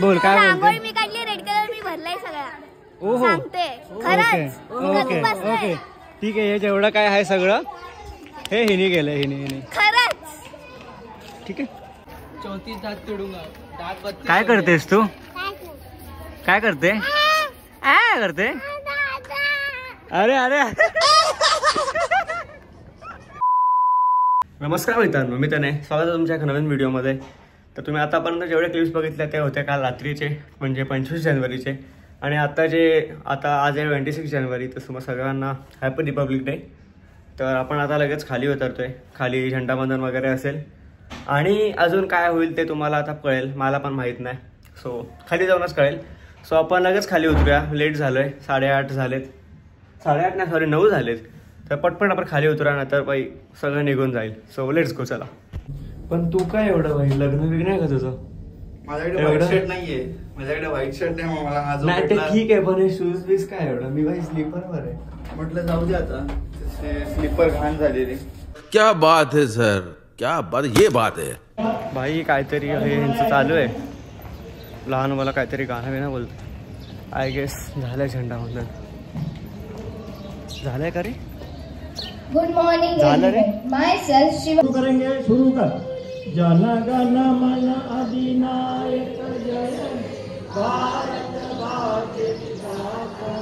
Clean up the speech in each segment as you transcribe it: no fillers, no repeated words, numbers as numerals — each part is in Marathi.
बोल काय रांगोळी मी काढली, रेड कलर मी भरलाय सगळा. ओहो सांगते खरंच. ओके ठीक आहे. हे जेवढं काय आहे सगळं हे हिने केलं, हिने खरंच. ठीक आहे. 34 दात तोडूंगा. काय करतेस तू? काय करते? करते? अरे अरे नमस्कार मित्रांनो, मी त्याने स्वागत आहे तुमच्या एका नवीन व्हिडिओमध्ये. तर तुम्ही आतापर्यंत जेवढे क्लिप्स बघितले ते होते काल रात्रीचे, म्हणजे 25 जानेवारीचे. आणि आता आज आहे 26 जानेवारी. तर तुम्हाला सगळ्यांना हॅपी रिपब्लिक डे. तर आपण आता लगेच खाली उतरतोय. खाली झेंडावंदन वगैरे असेल आणि अजून काय होईल ते तुम्हाला आता कळेल, मला पण माहीत नाही. सो खाली जाऊनच कळेल. सो आपण लगेच खाली उतरूया. लेट झालो आहे, 8:30 झालेत. 8:30 नाही सॉरी 9 झालेत. तर पटपट आपण खाली उतरा, नंतर बाई सगळं निघून जाईल. So let's go. चला. पण तू काय एवढं बाई लग्न बिग्न आहे का तुझं? माझ्याकडे व्हाईट शर्ट नाहीये. माझ्याकडे व्हाईट शर्ट नाही. मला आज नाही ते ठीक आहे, पण हे शूज बीज काय एवढं? मी बाई स्लीपरवर आहे. म्हटलं जाऊ दे आता. स्लीपर घाण झालेली. क्या बात है सर, क्या बात, ये बात है भाई. काहीतरी हे ह्यांचं चालू आहे. लहान मला काहीतरी गाणं बिना बोलतो. आय गेस झालंय झेंडावंदन. झालंय का रे? Good morning. झालं रे? माय सेल्फ शिव. करेंगे, शुरू कर. जन गण मन अधिनायक जय भारत भाग्य विधाता.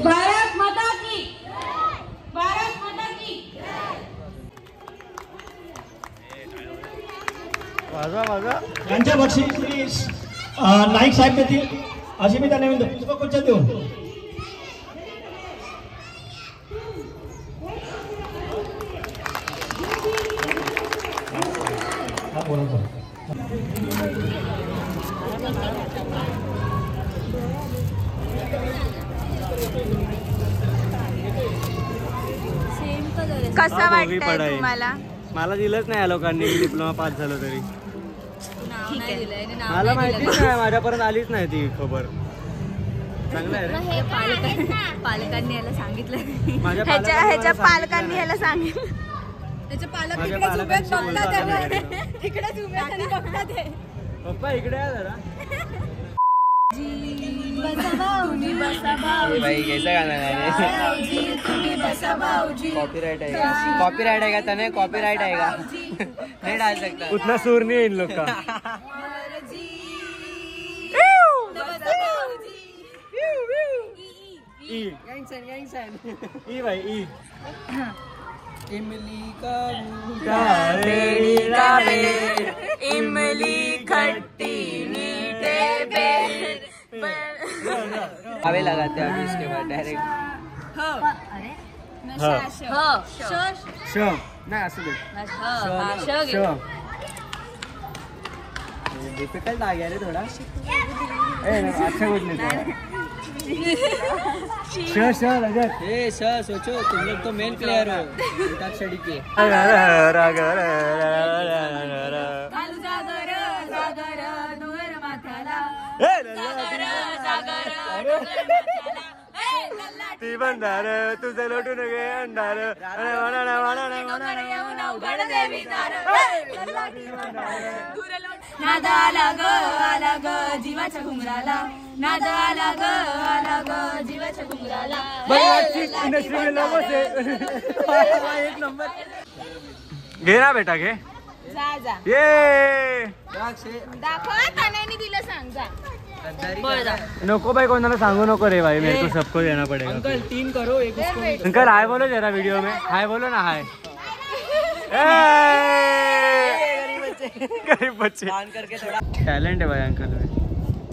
भारत माता की, भारत माता की. वाजवा. यांच्या बक्षीस नाईक साहेब देतील अशी मी त्यांना विनंती. तुझं कोणत्या देऊन कसं वाटतंय तुम्हाला? मला दिलंच नाही या लोकांनी. डिप्लोमा पास झालो तरी. ठीक आहे. मला माहितीच नाही, माझ्यापर्यंत आलीच नाही ती खबर. चांगलं आहे रे. पालकांनी याला सांगितलं. माझ्या ह्याच्या पालकांनी याला सांगितलं. त्याचे पालक माझ्या तिकडेच उभे पालकांशी बघतात बोलता आलं आहे. नाही. तिकडेच उभे आणि बघतात आहे. पप्पा इकडे आहे जरा. कॉपीराइट आहे का? कॉपीराइट आहे का? त्याने कॉपीराइट आहे का? नाही डाल सकता. उतना सूर नहीं इन लोग का. ई भाई ई. इमली का इमली खट्टी मीठे आवे लगाते हैं अभी इसके बाद डायरेक्ट. श नाही असू दे. डिफिकल्ट आ गया रे थोड़ा. अच्छा कुछ नहीं था. श रजत. ए सोचो तुम लोग तो मेन प्लेयर हो अंताक्षरी के. ती बंधार तुझं लोटून गे अंधार. नाद आला ग जीवाच्या घुंगराला. नाद आला ग जीवाच्या घुंगराला. एक नंबर. घे ना बेटा घे. जा ये दाखव. तानाने दिलं सांग. जा नको भाई, कोणाला सांगू नको रे भाई. मेरे को सबको देना पड़ेगा. अंकल 3 करो, एक उसको. अंकल हाय बोलो जरा वीडियो में. हाय बोलो ना. हाय. गरीब बच्चे करके थोड़ा टैलेंट है भाई अंकल में.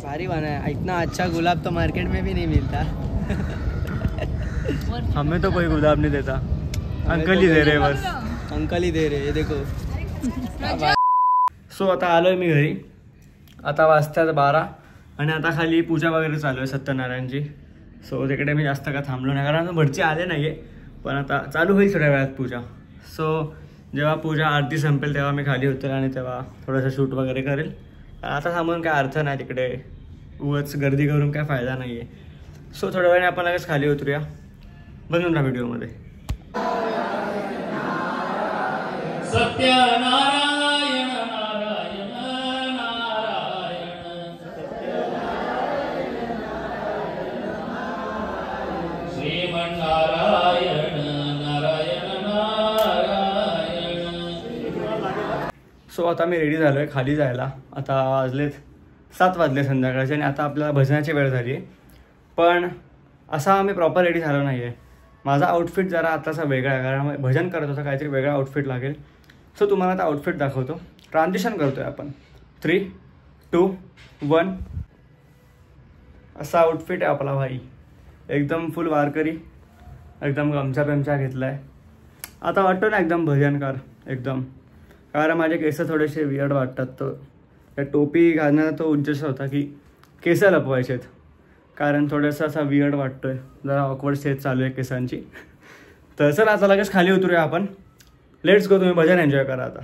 भारी बना है. इतना अच्छा गुलाब तो मार्केट में भी नहीं मिलता. हमें तो कोई गुलाब नहीं देता. अंकल ही दे रहे बस. अंकल ही दे रहे. ये देखो. सो आता आलोय मी घरी. आता वाजतात 12 आणि आता खाली पूजा वगैरे चालू आहे सत्यनारायणची. सो तिकडे मी जास्त का थांबलो नाही, कारण भटची आले नाही आहे. पण आता चालू होईल थोड्या वेळात पूजा. सो जेव्हा पूजा आरती संपेल तेव्हा मी खाली उतरेल आणि तेव्हा थोडंसं शूट वगैरे करेल. आता थांबून काय अर्थ नाही तिकडे. उगाच गर्दी करून काय फायदा नाही आहे. सो थोड्या वेळाने आपण लगेच खाली उतरूया. बनवून राहा व्हिडिओमध्ये. सत्यनारायण नारायण नारायण श्रीमन्नारायण नारायण नारायण. सो आता मी रेडी झालो आहे खाली जायला. आता वाजलेत 7 वाजले संध्याकाळचे आणि आता आपल्याला भजनाची वेळ झाली आहे. पण असा आम्ही प्रॉपर रेडी झालो नाही आहे. माझा आउटफिट जरा आताचा वेगळा आहे कारण भजन करत होता, काहीतरी वेगळा आउटफिट लागेल. सो तुम्हाला आता आउटफिट दाखवतो. ट्रान्झिशन करतो आहे आपण. 3, 2, 1. असा आउटफिट आहे आपला भाई. एकदम फुल वारकरी, एकदम गमछा पेमछा घेतला आहे. आता वाटतो ना एकदम भजनकार एकदम. कारण माझे केस थोडेसे वियर्ड वाटतात. तो त्या टोपी घालण्याचा तो उद्देश होता की केस लपवायचे आहेत. कारण थोडंसं असा वियर्ड वाटतोय, जरा ऑकवर्ड स्टेज चालू आहे केसांची. तर चला आता लगेच खाली उतरूया आपण. Let's go. तुम्ही भजन एन्जॉय करा आता.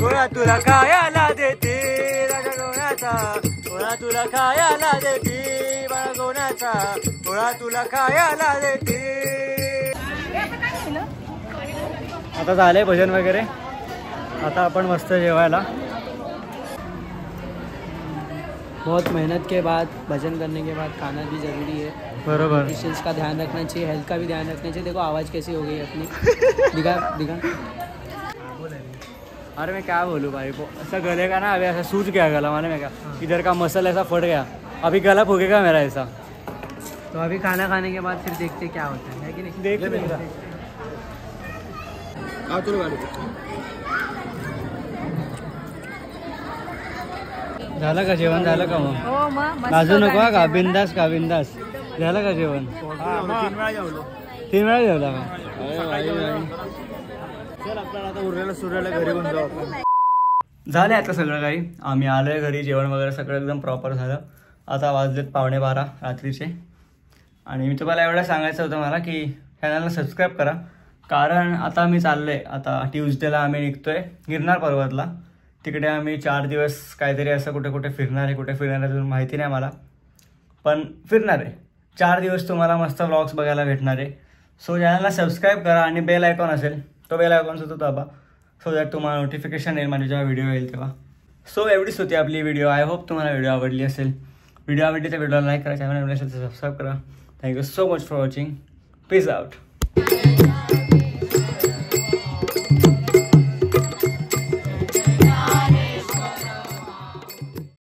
गोळा तुला खायला देते राजा गोण्याचा, गोळा तुला खायला देते बाळा गोण्याचा, गोळा तुला खायला देते. आता झालंय भजन वगैरे, आता आपण मस्त जेवायला. बहुत मेहनत के बाद भजन करने के बाद खाना भी जरूरी है. बरोबर. पेशेंस का ध्यान रखना चाहिए, हेल्थ का भी ध्यान रखना चाहिए. देखो आवाज़ कैसी हो गई अपनी. दिखा दिखा. अरे मैं क्या बोलूँ भाई, ऐसा गले का ना अभी ऐसा सूज गया गला, माने में क्या इधर का मसल ऐसा फट गया, अभी गला फूकेगा मेरा ऐसा. तो अभी खाना खाने के बाद फिर देखते क्या होता है कि नहीं. देख झालं का जेवण, झालं का मग. हो मग लाजू नको का, बिंदास का बिंदास. झालं का जेवण. 3 वेळा जेवला का. चल आपल्याला आता उरलेलं सुरलेलं घरी पण जाऊ आपण. झालं आता सगळं काही, आम्ही आलोय घरी, जेवण वगैरे सगळं एकदम प्रॉपर झालं. आता वाजलेत 11:15 रात्रीचे. आणि मी तुम्हाला एवढं सांगायचं होतं मला की चॅनलला सबस्क्राईब करा, कारण आता मी चाललोय, आता ट्यूजडेला आम्ही निघतोय गिरनार पर्वतला. तिकडे आम्ही 4 दिवस काहीतरी असं कुठे कुठे फिरणार आहे, कुठे फिरणार आहे अजून माहिती नाही मला, पण फिरणार आहे. 4 दिवस तुम्हाला मस्त व्लॉग्स बघायला भेटणार आहे. सो चॅनलला सबस्क्राईब करा आणि बेल आयकॉन असेल तो बेल आयकॉन सुद्धा दाबा, सो दॅट तुम्हाला नोटिफिकेशन येईल माझी जेव्हा व्हिडिओ येईल तेव्हा. सो एवढीच होती आपली व्हिडिओ. आय होप तुम्हाला व्हिडिओ आवडली असेल. व्हिडिओ आवडली तर व्हिडिओला लाईक करा, चॅनल आवडली असेल तर सबस्क्राईब करा. Thank you so much for watching. Peace out.